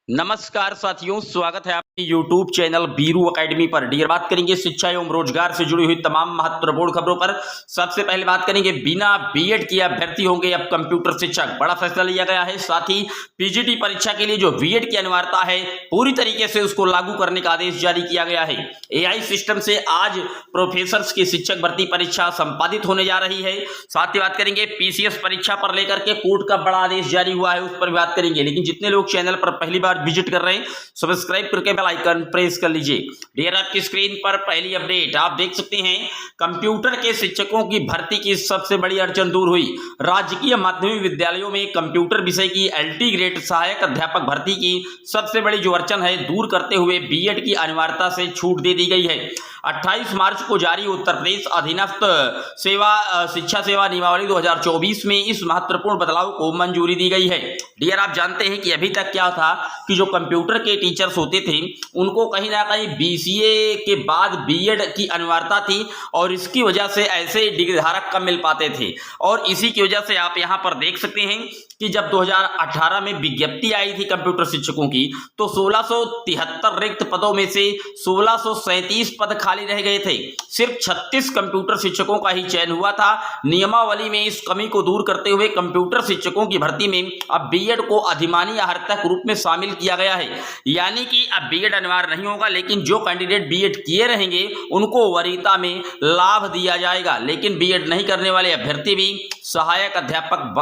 नमस्कार साथियों, स्वागत है आपके YouTube चैनल बीरू एकेडमी पर। डियर, बात करेंगे शिक्षा एवं रोजगार से जुड़ी हुई तमाम महत्वपूर्ण खबरों पर। सबसे पहले बात करेंगे, बिना बीएड किए अभ्यर्थी होंगे अब कंप्यूटर शिक्षक। बड़ा फैसला लिया गया है। साथ ही पीजीटी परीक्षा के लिए जो बीएड की अनिवार्यता है पूरी तरीके से उसको लागू करने का आदेश जारी किया गया है। एआई सिस्टम से आज प्रोफेसर की शिक्षक भर्ती परीक्षा संपादित होने जा रही है। साथ ही बात करेंगे पीसीएस परीक्षा पर लेकर के कोर्ट का बड़ा आदेश जारी हुआ है, उस पर भी बात करेंगे। लेकिन जितने लोग चैनल पर पहली बार विजिट कर रहे हैं, सब्सक्राइब करके बेल आइकन प्रेस कर लीजिए। डियर, आपकी स्क्रीन पर पहली अपडेट आप देख सकते हैं। कंप्यूटर के शिक्षकों की भर्ती की सबसे बड़ी अड़चन दूर हुई। राजकीय माध्यमिक विद्यालयों में कंप्यूटर विषय की एलटी ग्रेड सहायक अध्यापक भर्ती की सबसे बड़ी जो अड़चन है दूर करते हुए बीएड की अनिवार्यता से छूट दे दी गई है। 28 मार्च को जारी उत्तर प्रदेश अधीनस्थ शिक्षा सेवा नियमावली 2024 में इस महत्वपूर्ण बदलाव को मंजूरी दी गई है। डियर, आप जानते हैं कि अभी तक क्या था कि जो कंप्यूटर के टीचर्स होते थे उनको कहीं ना कहीं बीसीए के बाद बीएड की अनिवार्यता थी और इसकी वजह से ऐसे डिग्री धारक कम मिल पाते थे। और इसी की वजह से आप यहां पर देख सकते हैं कि जब 2018 में विज्ञप्ति आई थी कंप्यूटर शिक्षकों की, तो 1673 रिक्त पदों में से 1637 पद खाली रह गए थे। सिर्फ 36 कंप्यूटर शिक्षकों का ही चयन हुआ था। नियमावली में इस कमी को दूर करते हुए कंप्यूटर शिक्षकों की भर्ती में अब बीएड को अधिमानी अर्हता के रूप में शामिल किया गया है। यानी कि अब बीएड अनिवार्य नहीं होगा, लेकिन जो कैंडिडेट बीएड किए रहेंगे उनको वरीयता में लाभ दिया जाएगा। लेकिन बीएड नहीं करने वाले अभ्यर्थी भी सहायक अध्यापक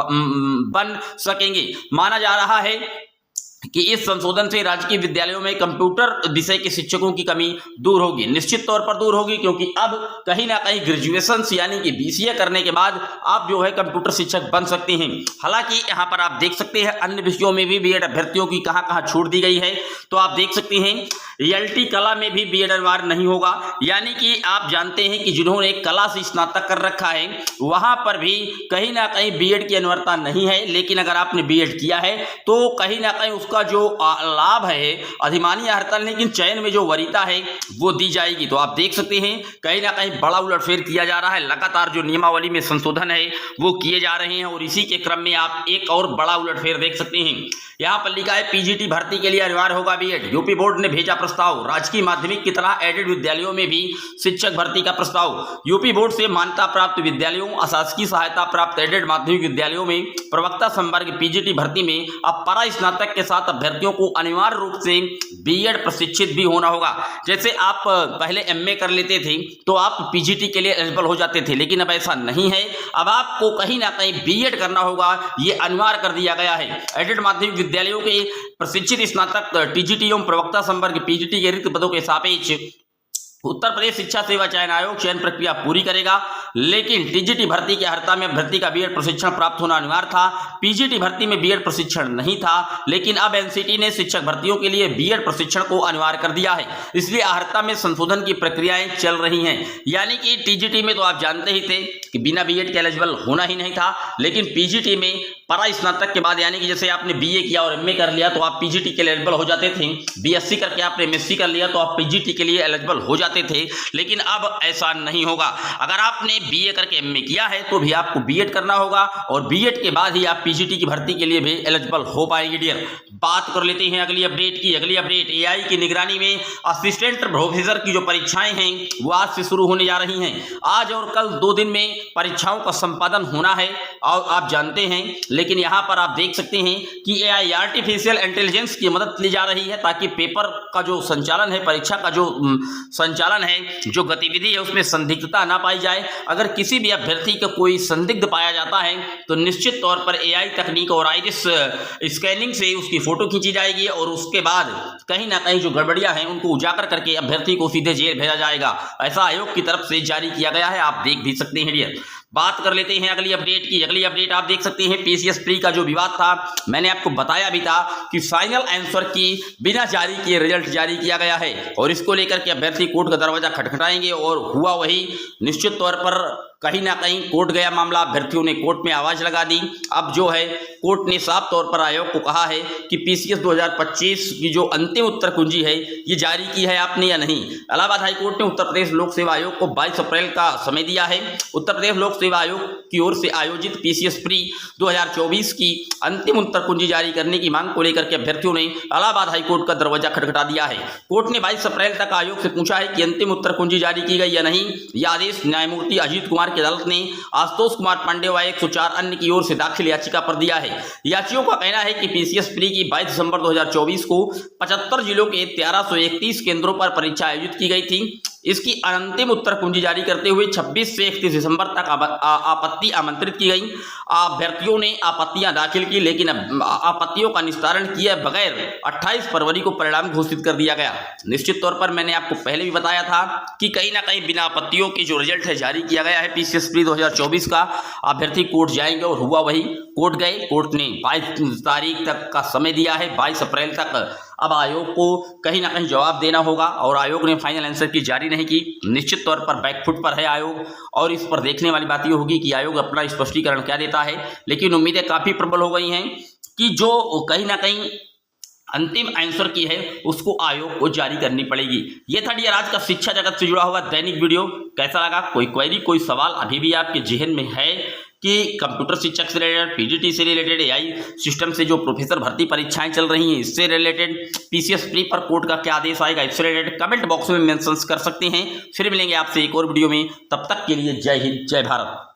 बन सकेंगे। माना जा रहा है कि इस संशोधन से राजकीय विद्यालयों में कंप्यूटर विषय के शिक्षकों की कमी दूर होगी। निश्चित तौर पर दूर होगी, क्योंकि अब कहीं ना कहीं ग्रेजुएशन यानी कि बीसीए करने के बाद आप जो है कंप्यूटर शिक्षक बन सकते हैं। हालांकि यहां पर आप देख सकते हैं अन्य विषयों में भी बीएड अभ्यर्थियों की कहां छूट दी गई है। तो आप देख सकते हैं एलटी कला में भी बीएड अनिवार्य नहीं होगा। यानी कि आप जानते हैं कि जिन्होंने कला से स्नातक कर रखा है वहां पर भी कहीं ना कहीं बीएड की अनिवार्यता नहीं है। लेकिन अगर आपने बीएड किया है तो कहीं ना कहीं का जो लाभ है अधिमानी अर्हता, लेकिन चयन में जो वरीयता है वो दी जाएगी। तो आप देख सकते हैं कहीं ना कहीं बड़ा उलटफेर किया जा रहा है। लगातार जो नियमावली में संशोधन है वो किए जा रहे हैं और इसी के क्रम में आप एक और बड़ा उलटफेर देख सकते हैं। यहां पर लिखा है पीजीटी भर्ती के लिए अनिवार्य होगा बीएड। यूपी बोर्ड ने भेजा प्रस्ताव। राजकीय माध्यमिक की तरह एडेड विद्यालयों में भी शिक्षक भर्ती का प्रस्ताव। यूपी बोर्ड से मान्यता प्राप्त विद्यालयों, अशासकीय सहायता प्राप्त एडेड माध्यमिक विद्यालयों में प्रवक्ता संवर्ग पीजीटी भर्ती में अब परा स्नातक के साथ अभ्यर्थियों को अनिवार्य रूप से बीएड प्रशिक्षित भी होना होगा। जैसे आप पहले एमए कर लेते थे तो आप पीजीटी के लिए एलिजिबल हो जाते थे, लेकिन अब ऐसा नहीं है। अब आपको कहीं ना कहीं बीएड करना होगा, ये अनिवार्य कर दिया गया है। एडेड माध्यमिक विद्यालयों के प्रशिक्षित स्नातक टीजीटी एवं प्रवक्ता संवर्ग पीजीटी के रिक्त पदों के सापेक्ष उत्तर प्रदेश शिक्षा सेवा चयन आयोग चयन प्रक्रिया पूरी करेगा। लेकिन टीजीटी भर्ती की अर्हता में भर्ती का बीएड प्रशिक्षण प्राप्त होना अनिवार्य था। पीजीटी भर्ती में बीएड प्रशिक्षण नहीं था, लेकिन अब एनसीटी ने शिक्षक भर्तियों के लिए बीएड प्रशिक्षण को अनिवार्य कर दिया है। इसलिए अर्हता में संशोधन की प्रक्रियाएं चल रही हैं। यानी कि टीजीटी में तो आप जानते ही थे कि बिना बीएड के एलिजिबल होना ही नहीं था, लेकिन पीजीटी में परा स्नातक के बाद, यानी कि जैसे आपने बीए किया और एमए कर लिया तो आप पीजीटी के लिए एलिजिबल हो जाते थे। बीएससी करके आपने एमएससी कर लिया तो आप पीजीटी के लिए एलिजिबल हो जाते थे। लेकिन अब ऐसा नहीं होगा। अगर आपने बीए करके एमए किया है तो भी आपको बीएड करना होगा और बीएड के बाद ही आप पीजीटी की भर्ती के लिए भी एलिजिबल हो पाएंगे। डियर, बात कर लेते हैं अगली अपडेट की। अगली अपडेट एआई की निगरानी में असिस्टेंट प्रोफेसर की जो परीक्षाएं हैं वो आज से शुरू होने जा रही हैं। आज और कल 2 दिन में परीक्षाओं का संपादन होना है और आप जानते हैं। लेकिन यहां पर आप देख सकते हैं कि एआई आर्टिफिशियल इंटेलिजेंस की मदद ली जा रही है ताकि पेपर का जो संचालन है, परीक्षा का जो संचालन है, जो गतिविधि है उसमें संदिग्धता ना पाई जाए। अगर किसी भी अभ्यर्थी का कोई संदिग्ध पाया जाता है तो निश्चित तौर पर एआई तकनीक और आइरिस स्कैनिंग से उसकी फोटो खींची जाएगी और उसके बाद कहीं ना कहीं जो गड़बड़ियां हैं उनको उजागर करके अभ्यर्थी को सीधे जेल भेजा जाएगा। ऐसा आयोग की तरफ से जारी किया गया है, आप देख भी सकते हैं। डियर, बात कर लेते हैं अगली अपडेट की। अगली अपडेट आप देख सकते हैं पीसीएस प्री का जो विवाद था, मैंने आपको बताया भी था कि फाइनल आंसर की बिना जारी किए रिजल्ट जारी किया गया है और इसको लेकर के अभ्यर्थी कोर्ट का दरवाजा खटखटाएंगे और हुआ वही। निश्चित तौर पर कहीं ना कहीं कोर्ट गया मामला, अभ्यर्थियों ने कोर्ट में आवाज लगा दी। अब जो है कोर्ट ने साफ तौर पर आयोग को कहा है कि पीसीएस 2025 की जो अंतिम उत्तर कुंजी है ये जारी की है आपने या नहीं। इलाहाबाद हाईकोर्ट ने उत्तर प्रदेश लोक सेवा आयोग को 22 अप्रैल का समय दिया है। उत्तर प्रदेश लोक सेवा आयोग की ओर से आयोजित पीसीएस प्री 2024 की अंतिम उत्तर कुंजी जारी करने की मांग को लेकर के अभ्यर्थियों ने इलाहाबाद हाईकोर्ट का दरवाजा खटखटा दिया है। कोर्ट ने 22 अप्रैल तक आयोग से पूछा है कि अंतिम उत्तर कुंजी जारी की गई या नहीं। यह आदेश न्यायमूर्ति अजीत कुमार की अदालत ने आशुतोष कुमार पांडे व 104 अन्य की ओर से दाखिल याचिका पर दिया है। याचियों का कहना है कि पीसीएस प्री की 22 दिसंबर 2024 को 75 जिलों के 1331 केंद्रों पर परीक्षा आयोजित की गई थी। इसकी अंतिम उत्तर कुंजी जारी करते हुए 26 से 31 दिसंबर तक आपत्ति आमंत्रित की गई। अभ्यर्थियों ने आपत्तियां दाखिल की, लेकिन आपत्तियों का निस्तारण किए बगैर 28 फरवरी को परिणाम घोषित कर दिया गया। निश्चित तौर पर मैंने आपको पहले भी बताया था कि कहीं ना कहीं बिना आपत्तियों के जो रिजल्ट है जारी किया गया है पीसीएस प्री 2024 का, अभ्यर्थी कोर्ट जाएंगे और हुआ वही। कोर्ट गए, कोर्ट ने 22 तारीख तक का समय दिया है, 22 अप्रैल तक। अब आयोग को कहीं ना कहीं जवाब देना होगा और आयोग ने फाइनल आंसर की जारी नहीं की। निश्चित तौर पर बैकफुट पर है आयोग और इस पर देखने वाली बात ये होगी कि आयोग अपना स्पष्टीकरण क्या देता है। लेकिन उम्मीदें काफ़ी प्रबल हो गई हैं कि जो कहीं ना कहीं अंतिम आंसर की है उसको आयोग को जारी करनी पड़ेगी। ये था डियर आज का शिक्षा जगत से जुड़ा हुआ दैनिक वीडियो। कैसा लगा? कोई क्वेरी, कोई सवाल अभी भी आपके जहन में है कि कंप्यूटर शिक्षक से रिलेटेड, पीजीटी से रिलेटेड, एआई सिस्टम से जो प्रोफेसर भर्ती परीक्षाएं चल रही हैं इससे रिलेटेड, पीसीएस प्री पर कोर्ट का क्या आदेश आएगा इससे रिलेटेड कमेंट बॉक्स में मेंशन कर सकते हैं। फिर मिलेंगे आपसे एक और वीडियो में, तब तक के लिए जय हिंद, जय भारत।